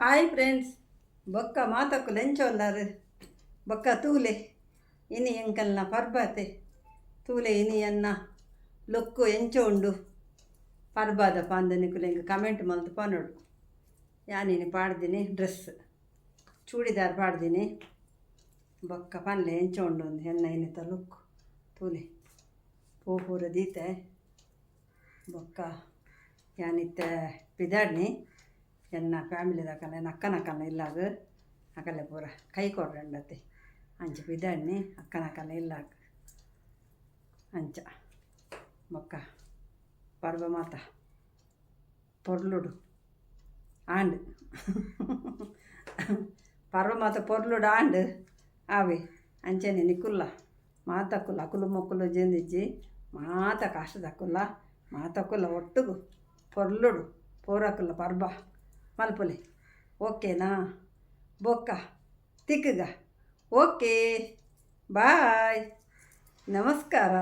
Hi friends, ಬೊಕ್ಕ ಮಾತಕ್ಕು ಲೆಂಚೊಲ್ಲಾರು ಬೊಕ್ಕ ತೂಲೆ ಇನಿ ಎಂಕಲ್ನ ಪರ್ಬಾತೆ ತೂಲೆ ಇನಿ ಎನ್ನ ಲೊಕ್ಕು ಎಂಚ ಉಂಡು ಪರ್ಬಾದ ಪಾಂದನಿಕುಲು ಎಂಕ ಕಮೆಂಟ್ ಮಲ್ತು ಪನೋಡು. ಯಾನಿನಿ ಪಾಡ್ದಿನಿ ಡ್ರೆಸ್ ಚೂಡಿದಾರ್ ಪಾಡ್ದಿನಿ ಬೊಕ್ಕ ಪನ್ಲೆ ಎಂಚ ಉಂಡು ಒಂದು ಎನ್ನ ಇನ್ನಿತ ಲುಕ್ಕು ತೂಲೆ ಪೂರ ದೀತೆ ಬೊಕ್ಕ ಯಾನಿತ್ತ ಪಿದಾಡ್ನಿ ಎನ್ನ ಫ್ಯಾಮಿಲಿ ದಾಕಲ್ಲ ಎನ್ನ ಅಕ್ಕನಕ್ಕಲ್ಲ ಇಲ್ಲಾಗ ಅಕಲೆ ಪೂರ ಕೈ ಕೊಡ್ರಂಡತೆ ಅಂಚ ಪಿದಾಡ್ನಿ ಅಕ್ಕನಕ್ಕಲ್ಲ ಇಲ್ಲಾಗ ಅಂಚ ಬೊಕ್ಕ ಪರ್ವ ಮಾತ ಪೊರ್ಲುಡು ಆಂಡ್ ಪರ್ವ ಮಾತ ಪೊರ್ಲುಡು ಆಂಡ್ ಆವೆ ಅಂಚನೆ ನಿಕ್ಕುಲ್ಲ ಮಾತಕ್ಕುಲ್ಲ ಅಕುಲು ಮೊಕ್ಕುಲು ಜೆಂದಿಜ್ಜಿ ಮಾತ ಕಷ್ಟದಕ್ಕುಲ್ಲ ಮಾತಕ್ಕುಲ್ಲ ಒಟ್ಟುಗು ಪೊರ್ಲುಡು ಪೂರಕ್ಕುಲ್ಲ ಪರ್ಬ ಮಲ್ಪುಲೆ ಓಕೆನಾ ಬೊಕ್ಕ ತಿಕ್ಕಗ ಓಕೆ ಬಾಯ್ ನಮಸ್ಕಾರ.